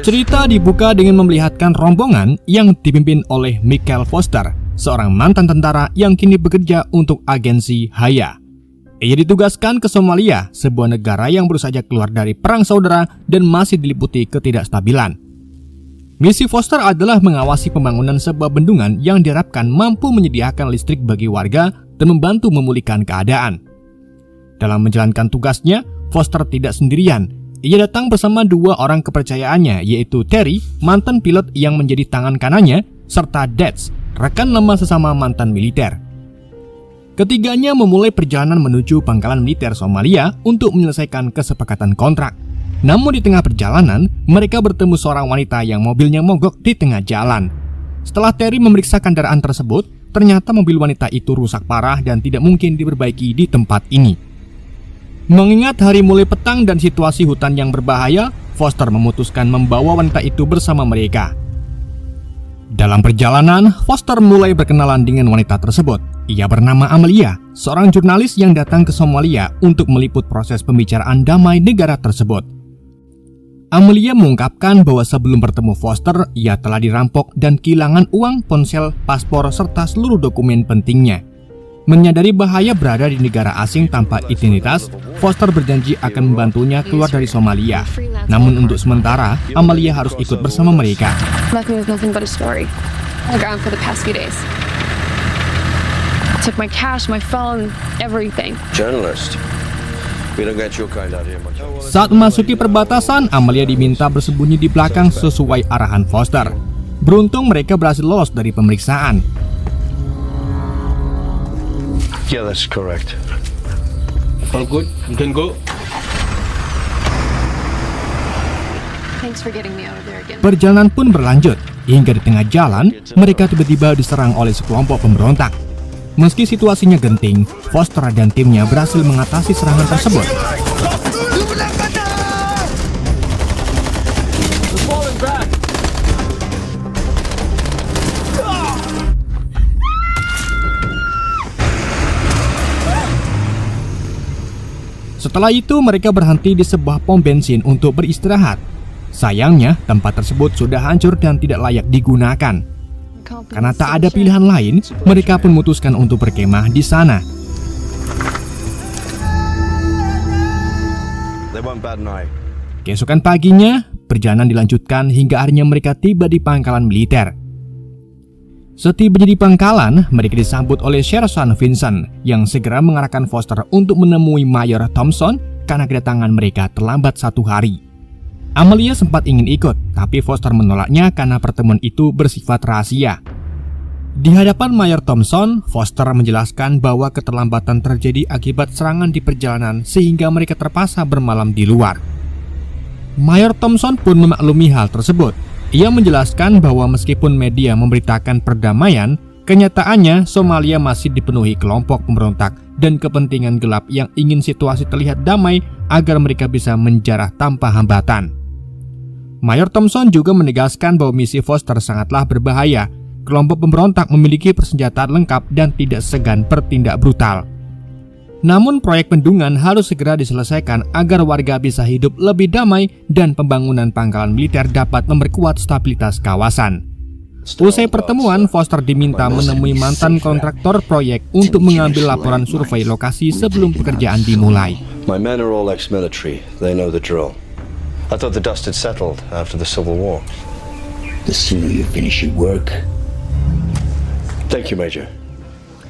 Cerita dibuka dengan memperlihatkan rombongan yang dipimpin oleh Michael Foster, seorang mantan tentara yang kini bekerja untuk agensi Haya. Ia ditugaskan ke Somalia, sebuah negara yang baru saja keluar dari perang saudara dan masih diliputi ketidakstabilan. Misi Foster adalah mengawasi pembangunan sebuah bendungan yang diharapkan mampu menyediakan listrik bagi warga dan membantu memulihkan keadaan. Dalam menjalankan tugasnya, Foster tidak sendirian. Ia datang bersama dua orang kepercayaannya, yaitu Terry, mantan pilot yang menjadi tangan kanannya, serta Dets, rekan lama sesama mantan militer. Ketiganya memulai perjalanan menuju pangkalan militer Somalia untuk menyelesaikan kesepakatan kontrak. Namun di tengah perjalanan, mereka bertemu seorang wanita yang mobilnya mogok di tengah jalan. Setelah Terry memeriksa kendaraan tersebut, ternyata mobil wanita itu rusak parah dan tidak mungkin diperbaiki di tempat ini. Mengingat hari mulai petang dan situasi hutan yang berbahaya, Foster memutuskan membawa wanita itu bersama mereka. Dalam perjalanan, Foster mulai berkenalan dengan wanita tersebut. Ia bernama Amelia, seorang jurnalis yang datang ke Somalia untuk meliput proses pembicaraan damai negara tersebut. Amelia mengungkapkan bahwa sebelum bertemu Foster, ia telah dirampok dan kehilangan uang, ponsel, paspor, serta seluruh dokumen pentingnya. Menyadari bahaya berada di negara asing tanpa identitas, Foster berjanji akan membantunya keluar dari Somalia. Namun untuk sementara, Amelia harus ikut bersama mereka. Took my cash, my phone, everything. Journalist. We don't get your kind out here much. Saat memasuki perbatasan, Amelia diminta bersembunyi di belakang sesuai arahan Foster. Beruntung mereka berhasil lolos dari pemeriksaan. Yeah, that's correct. All good? You can go. Thanks for getting me out of there again. Perjalanan pun berlanjut. Hingga di tengah jalan, mereka tiba-tiba diserang oleh sekelompok pemberontak. Meski situasinya genting, Foster dan timnya berhasil mengatasi serangan tersebut. Setelah itu mereka berhenti di sebuah pom bensin untuk beristirahat. Sayangnya tempat tersebut sudah hancur dan tidak layak digunakan. Karena tak ada pilihan lain, mereka pun memutuskan untuk berkemah di sana. Keesokan paginya, perjalanan dilanjutkan hingga akhirnya mereka tiba di pangkalan militer. Setibanya di pangkalan, mereka disambut oleh Sheriff Vincent yang segera mengarahkan Foster untuk menemui Mayor Thompson karena kedatangan mereka terlambat 1 hari. Amelia sempat ingin ikut, tapi Foster menolaknya karena pertemuan itu bersifat rahasia. Di hadapan Mayor Thompson, Foster menjelaskan bahwa keterlambatan terjadi akibat serangan di perjalanan sehingga mereka terpaksa bermalam di luar. Mayor Thompson pun memaklumi hal tersebut. Ia menjelaskan bahwa meskipun media memberitakan perdamaian, kenyataannya Somalia masih dipenuhi kelompok pemberontak dan kepentingan gelap yang ingin situasi terlihat damai agar mereka bisa menjarah tanpa hambatan. Mayor Thompson juga menegaskan bahwa misi Foster sangatlah berbahaya. Kelompok pemberontak memiliki persenjataan lengkap dan tidak segan bertindak brutal. Namun proyek bendungan harus segera diselesaikan agar warga bisa hidup lebih damai dan pembangunan pangkalan militer dapat memperkuat stabilitas kawasan. Usai pertemuan, Foster diminta menemui mantan kontraktor proyek untuk mengambil laporan survei lokasi sebelum pekerjaan dimulai. My men are all ex-military. They know the drill. I thought the dust had settled after the Civil War. The sooner you finish your work. Thank you, Major.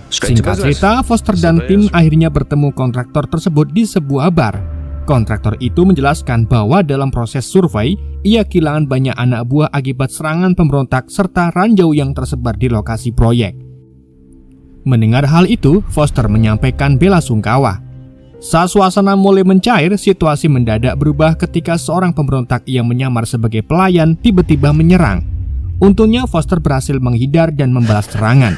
Singkat cerita, Foster dan tim akhirnya bertemu kontraktor tersebut di sebuah bar. Kontraktor itu menjelaskan bahwa dalam proses survei, ia kehilangan banyak anak buah akibat serangan pemberontak serta ranjau yang tersebar di lokasi proyek. Mendengar hal itu, Foster menyampaikan bela sungkawa. Saat suasana mulai mencair, situasi mendadak berubah ketika seorang pemberontak yang menyamar sebagai pelayan tiba-tiba menyerang. Untungnya Foster berhasil menghindar dan membalas serangan.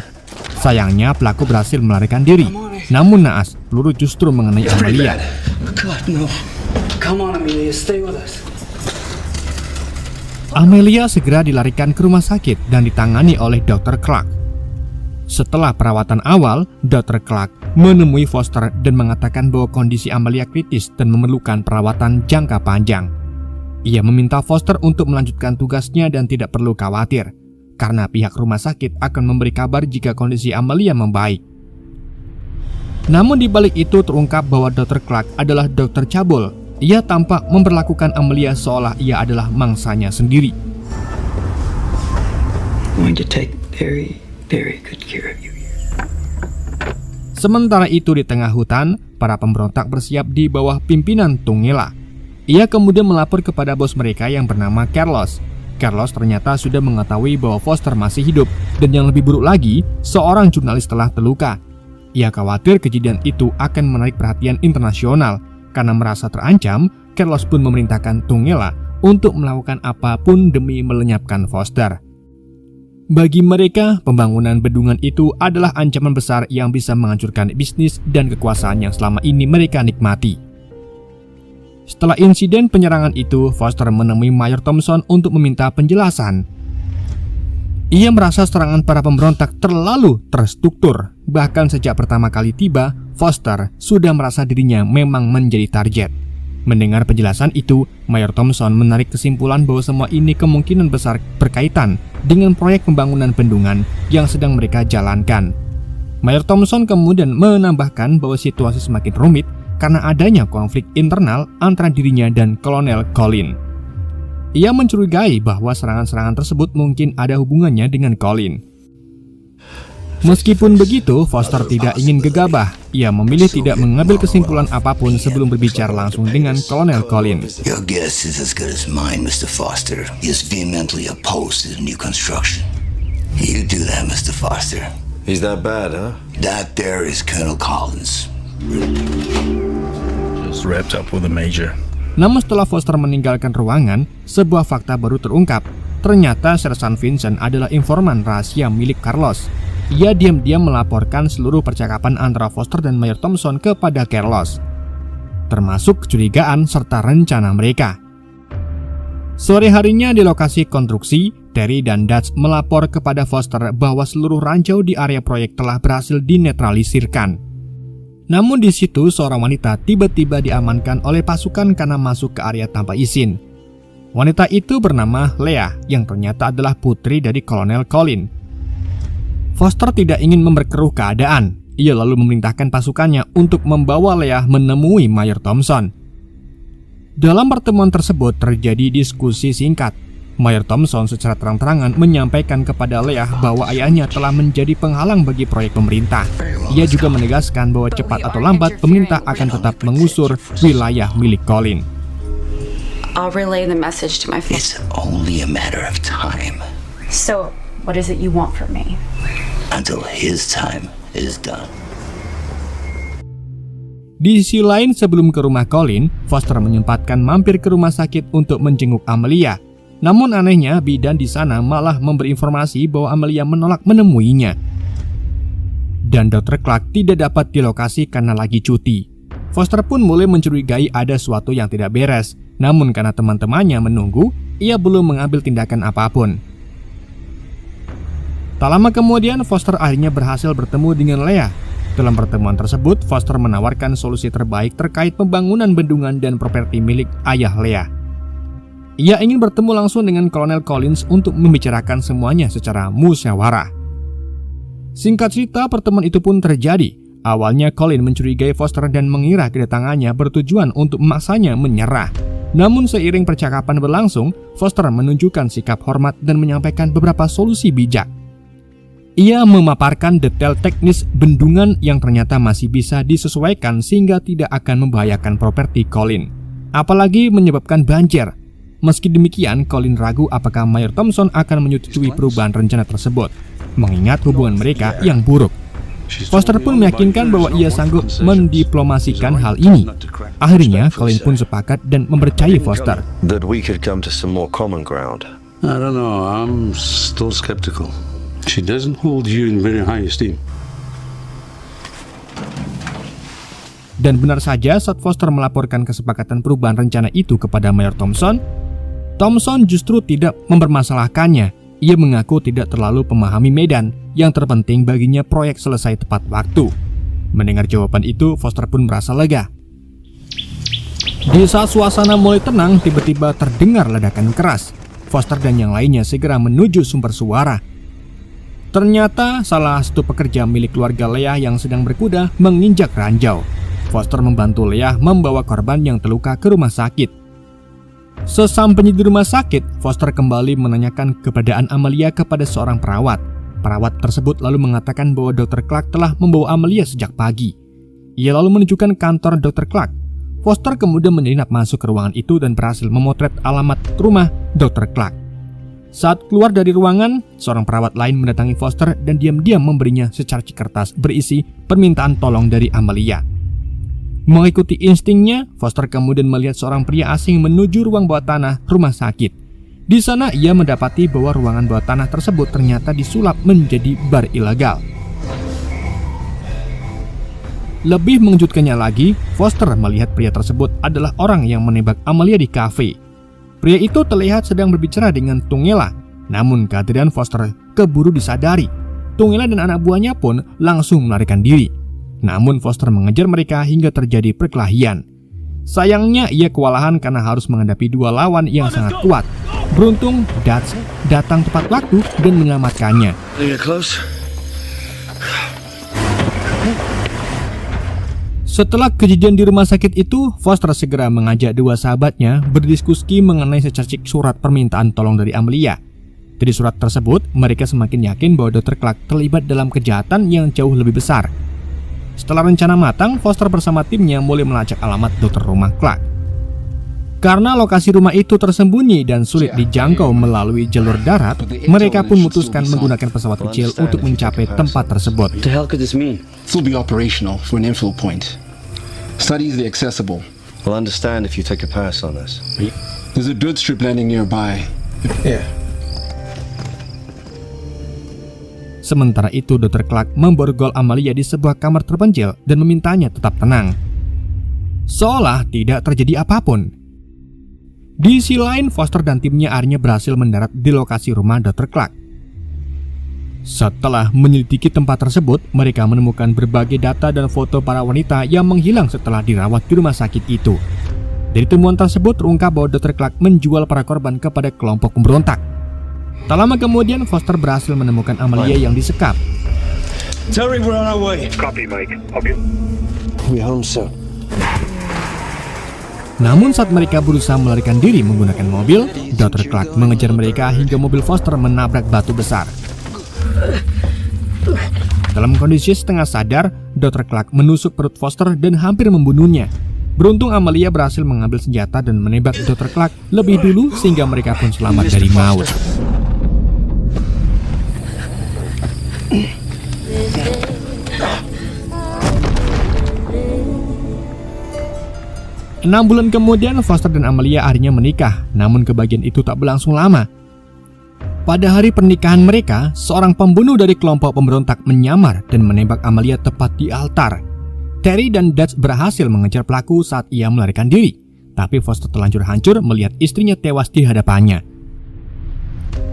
Sayangnya pelaku berhasil melarikan diri. Namun naas, peluru justru mengenai Amelia. Amelia segera dilarikan ke rumah sakit dan ditangani oleh Dr. Clark. Setelah perawatan awal, Dr. Clark menemui Foster dan mengatakan bahwa kondisi Amelia kritis dan memerlukan perawatan jangka panjang. Ia meminta Foster untuk melanjutkan tugasnya dan tidak perlu khawatir, karena pihak rumah sakit akan memberi kabar jika kondisi Amelia membaik. Namun di balik itu terungkap bahwa Dr. Clark adalah dokter cabul. Ia tampak memperlakukan Amelia seolah ia adalah mangsanya sendiri. Going to take very, very good care of you. Sementara itu di tengah hutan, para pemberontak bersiap di bawah pimpinan Tungela. Ia kemudian melapor kepada bos mereka yang bernama Carlos. Carlos ternyata sudah mengetahui bahwa Foster masih hidup, dan yang lebih buruk lagi, seorang jurnalis telah terluka. Ia khawatir kejadian itu akan menarik perhatian internasional. Karena merasa terancam, Carlos pun memerintahkan Tungela untuk melakukan apapun demi melenyapkan Foster. Bagi mereka, pembangunan bendungan itu adalah ancaman besar yang bisa menghancurkan bisnis dan kekuasaan yang selama ini mereka nikmati. Setelah insiden penyerangan itu, Foster menemui Mayor Thompson untuk meminta penjelasan. Ia merasa serangan para pemberontak terlalu terstruktur. Bahkan sejak pertama kali tiba, Foster sudah merasa dirinya memang menjadi target. Mendengar penjelasan itu, Mayor Thompson menarik kesimpulan bahwa semua ini kemungkinan besar berkaitan dengan proyek pembangunan bendungan yang sedang mereka jalankan. Mayor Thompson kemudian menambahkan bahwa situasi semakin rumit karena adanya konflik internal antara dirinya dan Kolonel Colin. Ia mencurigai bahwa serangan-serangan tersebut mungkin ada hubungannya dengan Colin. Meskipun begitu, Foster tidak ingin gegabah. Ia memilih tidak mengambil kesimpulan apapun sebelum berbicara langsung dengan Kolonel Colin. Your guess is as good as mine, Mr. Foster. He is vehemently opposed to the new construction. You do that, Mr. Foster. He's that bad, huh? That there is Colonel Collins. Just wrapped up with a major. Namun setelah Foster meninggalkan ruangan, sebuah fakta baru terungkap. Ternyata Sersan Vincent adalah informan rahasia milik Carlos. Ia diam-diam melaporkan seluruh percakapan antara Foster dan Mayor Thompson kepada Carlos, termasuk kecurigaan serta rencana mereka. Sore harinya di lokasi konstruksi, Terry dan Dutch melapor kepada Foster bahwa seluruh ranjau di area proyek telah berhasil dinetralisirkan. Namun di situ seorang wanita tiba-tiba diamankan oleh pasukan karena masuk ke area tanpa izin. Wanita itu bernama Leah yang ternyata adalah putri dari Kolonel Colin. Foster tidak ingin memperkeruh keadaan. Ia lalu memerintahkan pasukannya untuk membawa Leah menemui Mayor Thompson. Dalam pertemuan tersebut terjadi diskusi singkat. Mayor Thompson secara terang-terangan menyampaikan kepada Leah bahwa ayahnya telah menjadi penghalang bagi proyek pemerintah. Ia juga menegaskan bahwa cepat atau lambat pemerintah akan tetap mengusur wilayah milik Colin. I'll relay the message to my family. It's only a matter of time. So, what is it you want from me? Until his time is done. Di sisi lain, sebelum ke rumah Colin, Foster menyempatkan mampir ke rumah sakit untuk menjenguk Amelia. Namun anehnya, bidan di sana malah memberi informasi bahwa Amelia menolak menemuinya. Dan Dr. Clark tidak dapat di lokasi karena lagi cuti. Foster pun mulai mencurigai ada sesuatu yang tidak beres. Namun karena teman-temannya menunggu, ia belum mengambil tindakan apapun. Tak lama kemudian, Foster akhirnya berhasil bertemu dengan Leah. Dalam pertemuan tersebut, Foster menawarkan solusi terbaik terkait pembangunan bendungan dan properti milik ayah Leah. Ia ingin bertemu langsung dengan Kolonel Collins untuk membicarakan semuanya secara musyawarah. Singkat cerita, pertemuan itu pun terjadi. Awalnya Colin mencurigai Foster dan mengira kedatangannya bertujuan untuk memaksanya menyerah. Namun seiring percakapan berlangsung, Foster menunjukkan sikap hormat dan menyampaikan beberapa solusi bijak. Ia memaparkan detail teknis bendungan yang ternyata masih bisa disesuaikan sehingga tidak akan membahayakan properti Colin, apalagi menyebabkan banjir. Meski demikian, Colin ragu apakah Mayor Thompson akan menyetujui perubahan rencana tersebut, mengingat hubungan mereka yang buruk. Foster pun meyakinkan bahwa ia sanggup mendiplomasikan hal ini. Akhirnya, Colin pun sepakat dan mempercayai Foster. That we could come to some more common ground. I don't know, I'm still skeptical. She doesn't hold you in very high esteem. Dan benar saja, saat Foster melaporkan kesepakatan perubahan rencana itu kepada Mayor Thompson, Thompson justru tidak mempermasalahkannya. Ia mengaku tidak terlalu memahami medan, yang terpenting baginya proyek selesai tepat waktu. Mendengar jawaban itu, Foster pun merasa lega. Di saat suasana mulai tenang, tiba-tiba terdengar ledakan keras. Foster dan yang lainnya segera menuju sumber suara. Ternyata salah satu pekerja milik keluarga Leah yang sedang berkuda menginjak ranjau. Foster membantu Leah membawa korban yang terluka ke rumah sakit. Sesampainya di rumah sakit, Foster kembali menanyakan keberadaan Amelia kepada seorang perawat. Perawat tersebut lalu mengatakan bahwa Dr. Clark telah membawa Amelia sejak pagi. Ia lalu menunjukkan kantor Dr. Clark. Foster kemudian menyelinap masuk ke ruangan itu dan berhasil memotret alamat rumah Dr. Clark. Saat keluar dari ruangan, seorang perawat lain mendatangi Foster dan diam-diam memberinya secarcik kertas berisi permintaan tolong dari Amelia. Mengikuti instingnya, Foster kemudian melihat seorang pria asing menuju ruang bawah tanah rumah sakit. Di sana ia mendapati bahwa ruangan bawah tanah tersebut ternyata disulap menjadi bar ilegal. Lebih mengejutkannya lagi, Foster melihat pria tersebut adalah orang yang menembak Amelia di kafe. Pria itu terlihat sedang berbicara dengan Tungela, namun kehadiran Foster keburu disadari. Tungela dan anak buahnya pun langsung melarikan diri. Namun Foster mengejar mereka hingga terjadi perkelahian. Sayangnya ia kewalahan karena harus menghadapi dua lawan yang sangat kuat. Beruntung Dutch datang tepat waktu dan menyelamatkannya. Setelah kejadian di rumah sakit itu, Foster segera mengajak dua sahabatnya berdiskusi mengenai secarcik surat permintaan tolong dari Amelia. Dari surat tersebut, mereka semakin yakin bahwa Dr. Clark terlibat dalam kejahatan yang jauh lebih besar. Setelah rencana matang, Foster bersama timnya mulai melacak alamat dokter rumah Clark. Karena lokasi rumah itu tersembunyi dan sulit dijangkau melalui jalur darat, mereka pun memutuskan menggunakan pesawat kecil untuk mencapai tempat tersebut. What the hell could this mean? This will be operational for an inflow point. Studies the accessible. We'll understand if you take a pass on us. There's a dirt strip landing nearby. Yeah. Sementara itu, Dr. Clark memborgol Amelia di sebuah kamar terpencil dan memintanya tetap tenang, seolah tidak terjadi apapun. Di sisi lain, Foster dan timnya akhirnya berhasil mendarat di lokasi rumah Dr. Clark. Setelah menyelidiki tempat tersebut, mereka menemukan berbagai data dan foto para wanita yang menghilang setelah dirawat di rumah sakit itu. Dari temuan tersebut terungkap bahwa Dr. Clark menjual para korban kepada kelompok pemberontak. Tak lama kemudian, Foster berhasil menemukan Amelia yang disekap. Terry, we're on our way. Copy, Mike. Copy. We're home soon. Namun saat mereka berusaha melarikan diri menggunakan mobil, Dr. Clark mengejar mereka hingga mobil Foster menabrak batu besar. Dalam kondisi setengah sadar, Dr. Clark menusuk perut Foster dan hampir membunuhnya. Beruntung Amelia berhasil mengambil senjata dan menembak Dr. Clark lebih dulu sehingga mereka pun selamat dari maut. 6 bulan kemudian, Foster dan Amelia akhirnya menikah, namun kebahagiaan itu tak berlangsung lama. Pada hari pernikahan mereka, seorang pembunuh dari kelompok pemberontak menyamar dan menembak Amelia tepat di altar. Terry dan Dutch berhasil mengejar pelaku saat ia melarikan diri, tapi Foster terlanjur hancur melihat istrinya tewas di hadapannya.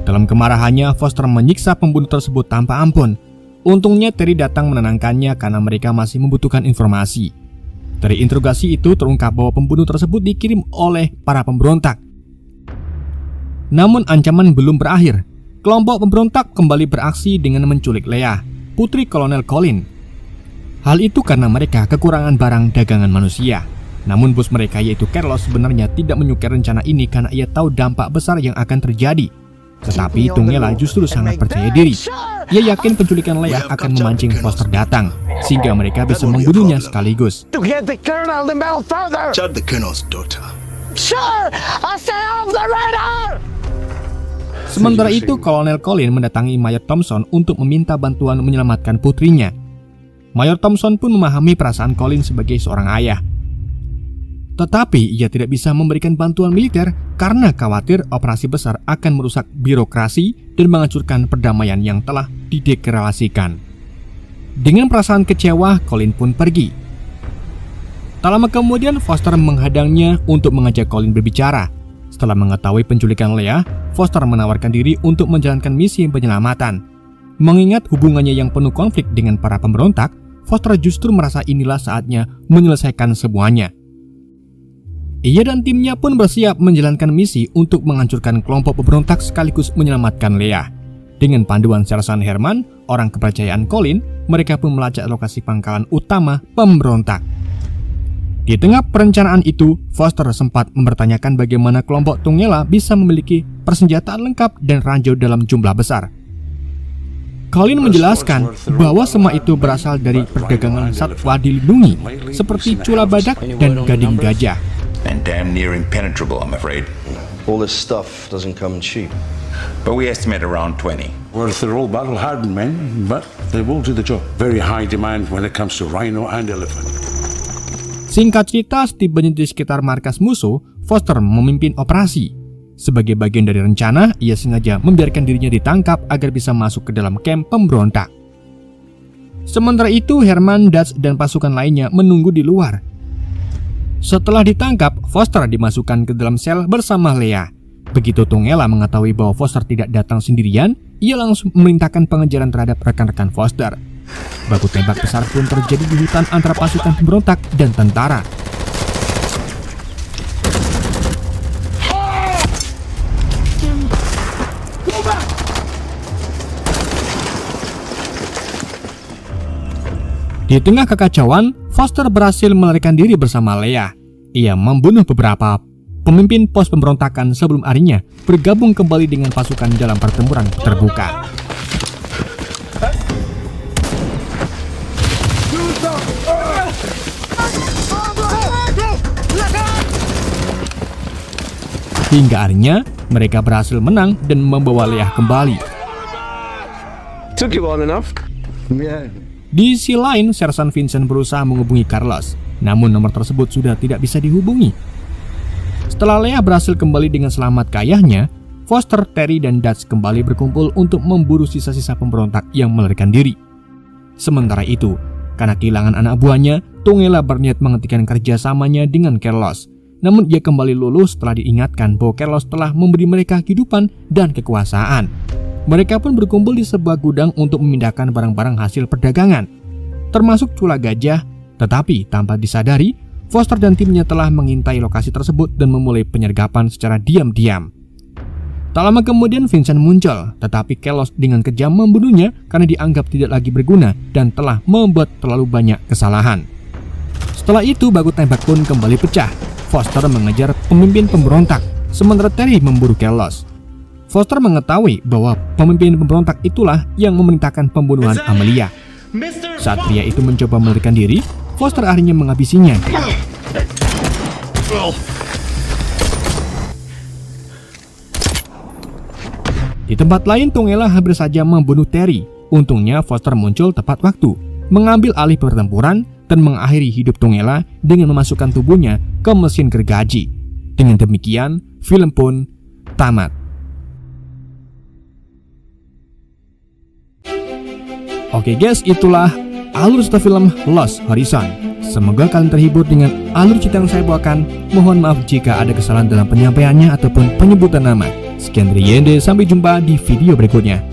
Dalam kemarahannya, Foster menyiksa pembunuh tersebut tanpa ampun. Untungnya Terry datang menenangkannya karena mereka masih membutuhkan informasi. Dari interogasi itu terungkap bahwa pembunuh tersebut dikirim oleh para pemberontak. Namun ancaman belum berakhir. Kelompok pemberontak kembali beraksi dengan menculik Leah, putri Kolonel Colin. Hal itu karena mereka kekurangan barang dagangan manusia. Namun bos mereka yaitu Carlos sebenarnya tidak menyukai rencana ini karena ia tahu dampak besar yang akan terjadi. Tetapi Tungela justru sangat percaya diri. Ia yakin penculikan Leah akan memancing Foster datang, sehingga mereka bisa membunuhnya sekaligus. Sementara itu, Kolonel Colin mendatangi Mayor Thompson untuk meminta bantuan menyelamatkan putrinya. Mayor Thompson pun memahami perasaan Colin sebagai seorang ayah. Tetapi ia tidak bisa memberikan bantuan militer karena khawatir operasi besar akan merusak birokrasi dan menghancurkan perdamaian yang telah dideklarasikan. Dengan perasaan kecewa, Colin pun pergi. Tak lama kemudian, Foster menghadangnya untuk mengajak Colin berbicara. Setelah mengetahui penculikan Leah, Foster menawarkan diri untuk menjalankan misi penyelamatan. Mengingat hubungannya yang penuh konflik dengan para pemberontak, Foster justru merasa inilah saatnya menyelesaikan semuanya. Ia dan timnya pun bersiap menjalankan misi untuk menghancurkan kelompok pemberontak sekaligus menyelamatkan Leah. Dengan panduan Sersan Herman, orang kepercayaan Colin, mereka pun melacak lokasi pangkalan utama pemberontak. Di tengah perencanaan itu, Foster sempat mempertanyakan bagaimana kelompok Tungela bisa memiliki persenjataan lengkap dan ranjau dalam jumlah besar. Colin menjelaskan bahwa semua itu berasal dari perdagangan satwa dilindungi, seperti cula badak dan gading gajah. And damn near impenetrable, I'm afraid. All this stuff doesn't come cheap. But we estimate around 20. Well, they're all battle-hardened men, but they will do the job. Very high demand when it comes to rhino and elephant. Singkat cerita, setibanya di sekitar markas musuh, Foster memimpin operasi. Sebagai bagian dari rencana, ia sengaja membiarkan dirinya ditangkap agar bisa masuk ke dalam kamp pemberontak. Sementara itu, Herman, Dutch, dan pasukan lainnya menunggu di luar. Setelah ditangkap, Foster dimasukkan ke dalam sel bersama Leah. Begitu Tungela mengetahui bahwa Foster tidak datang sendirian, ia langsung memerintahkan pengejaran terhadap rekan-rekan Foster. Baku tembak besar pun terjadi di hutan antara pasukan pemberontak dan tentara. Di tengah kekacauan, Foster berhasil melarikan diri bersama Leah. Ia membunuh beberapa pemimpin pos pemberontakan sebelum harinya bergabung kembali dengan pasukan dalam pertempuran terbuka. Hingga akhirnya mereka berhasil menang dan membawa Leah kembali. Took you long enough. Yeah. Di sisi lain, Sersan Vincent berusaha menghubungi Carlos, namun nomor tersebut sudah tidak bisa dihubungi. Setelah Leah berhasil kembali dengan selamat ke ayahnya, Foster, Terry, dan Dutch kembali berkumpul untuk memburu sisa-sisa pemberontak yang melarikan diri. Sementara itu, karena kehilangan anak buahnya, Tungela berniat menghentikan kerjasamanya dengan Carlos. Namun ia kembali lulus setelah diingatkan bahwa Carlos telah memberi mereka kehidupan dan kekuasaan. Mereka pun berkumpul di sebuah gudang untuk memindahkan barang-barang hasil perdagangan, termasuk cula gajah. Tetapi tanpa disadari, Foster dan timnya telah mengintai lokasi tersebut dan memulai penyergapan secara diam-diam. Tak lama kemudian Vincent muncul, tetapi Carlos dengan kejam membunuhnya karena dianggap tidak lagi berguna dan telah membuat terlalu banyak kesalahan. Setelah itu baku tembak pun kembali pecah. Foster mengejar pemimpin pemberontak, sementara Terry memburu Carlos. Foster mengetahui bahwa pemimpin pemberontak itulah yang memerintahkan pembunuhan Amelia. Saat pria itu mencoba melarikan diri, Foster akhirnya menghabisinya. Di tempat lain, Tungela hampir saja membunuh Terry. Untungnya Foster muncul tepat waktu, mengambil alih pertempuran dan mengakhiri hidup Tungela dengan memasukkan tubuhnya ke mesin gergaji. Dengan demikian, film pun tamat. Oke guys, itulah alur cerita film Lost Horizon. Semoga kalian terhibur dengan alur cerita yang saya bawakan. Mohon maaf jika ada kesalahan dalam penyampaiannya ataupun penyebutan nama. Sekian dari Yende, sampai jumpa di video berikutnya.